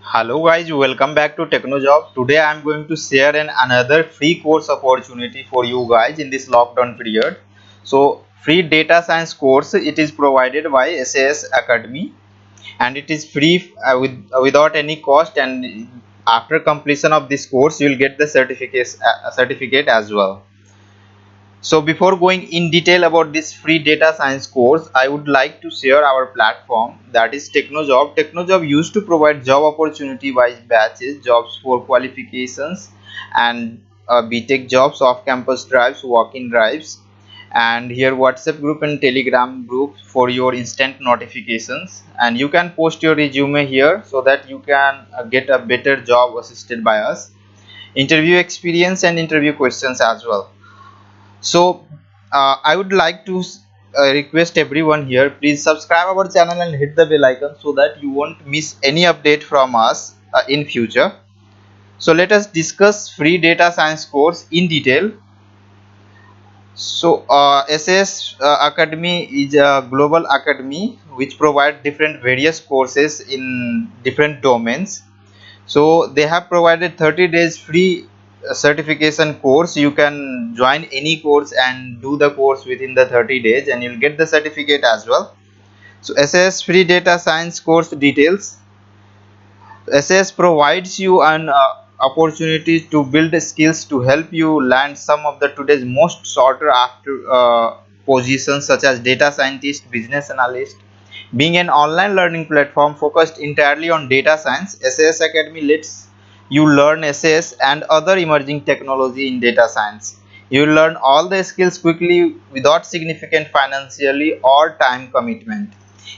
Hello guys, welcome back to TechnoJob. Today I am going to share another free course opportunity for you guys in this lockdown period. So free data science course, it is provided by SAS Academy and it is free without any cost, and after completion of this course you will get the certificate as well. So before going in detail about this free data science course, I would like to share our platform, that is TechnoJob. TechnoJob used to provide job opportunity wise batches, jobs for qualifications and BTech jobs, off campus drives, walk-in drives, and here WhatsApp group and Telegram group for your instant notifications, and you can post your resume here so that you can get a better job assisted by us, interview experience and interview questions as well. So I would like to request everyone here, please subscribe our channel and hit the bell icon so that you won't miss any update from us in future. So let us discuss free data science course in detail. So SAS Academy is a global academy which provide different various courses in different domains. So they have provided 30 days free certification course. You can join any course and do the course within the 30 days and you'll get the certificate as well. So SAS free data science course details. SAS provides you an opportunity to build skills to help you land some of the today's most sought after positions such as data scientist, business analyst. Being an online learning platform focused entirely on data science, SAS Academy lets you learn SAS and other emerging technology in data science. You learn all the skills quickly without significant financially or time commitment.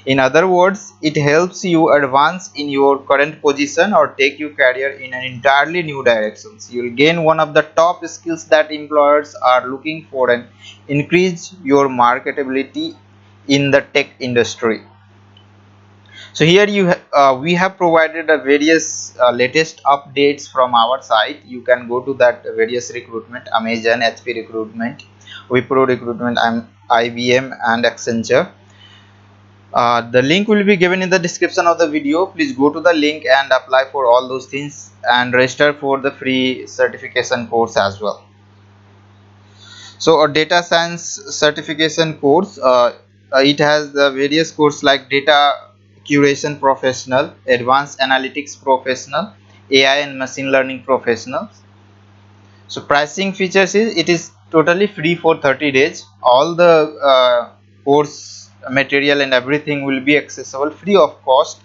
In other words, it helps you advance in your current position or take your career in an entirely new direction. You will gain one of the top skills that employers are looking for and increase your marketability in the tech industry. So here we have provided a various latest updates from our site. You can go to that various recruitment, Amazon, HP recruitment, Wipro recruitment, IBM and Accenture. The link will be given in the description of the video. Please go to the link and apply for all those things and register for the free certification course as well. So a data science certification course, it has the various courses like data curation professional, advanced analytics professional, AI and machine learning professionals. So pricing features is it is totally free for 30 days. All the course material and everything will be accessible free of cost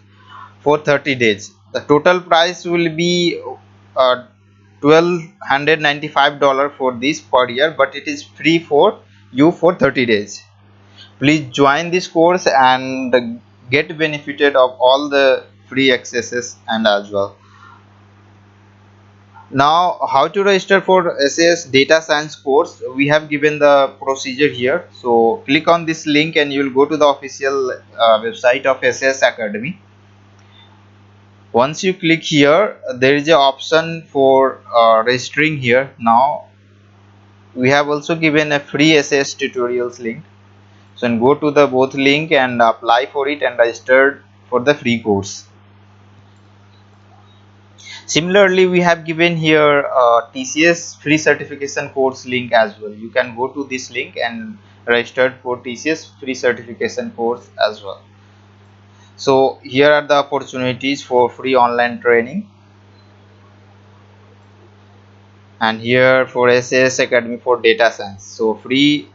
for 30 days. The total price will be $1,295 for this per year, but it is free for you for 30 days. Please join this course and get benefited of all the free accesses and as well. Now how to register for SAS data science course, we have given the procedure here. So click on this link and you will go to the official website of SAS Academy. Once you click here, there is an option for registering here. Now we have also given a free SAS tutorials link, so go to the both link and apply for it and register for the free course. Similarly, we have given here TCS free certification course link as well. You can go to this link and register for TCS free certification course as well. So here are the opportunities for free online training, and here for SAS Academy for data science, so free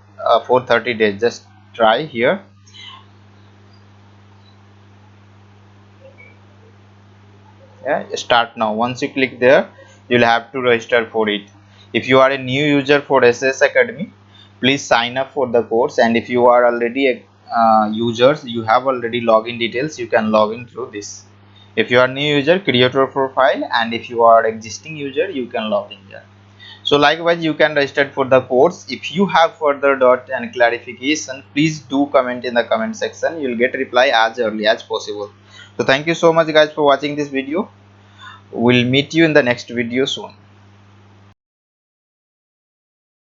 for 30 days. Just try here. Yeah, start now. Once you click there, you'll have to register for it. If you are a new user for SAS Academy, please sign up for the course, and if you are already a users, you have already login details, you can log in through this. If you are new user, create your profile, and if you are existing user, you can log in there. So likewise, you can register for the course. If you have further doubt and clarification, please do comment in the comment section. You'll get reply as early as possible. So thank you so much guys for watching this video. We'll meet you in the next video soon.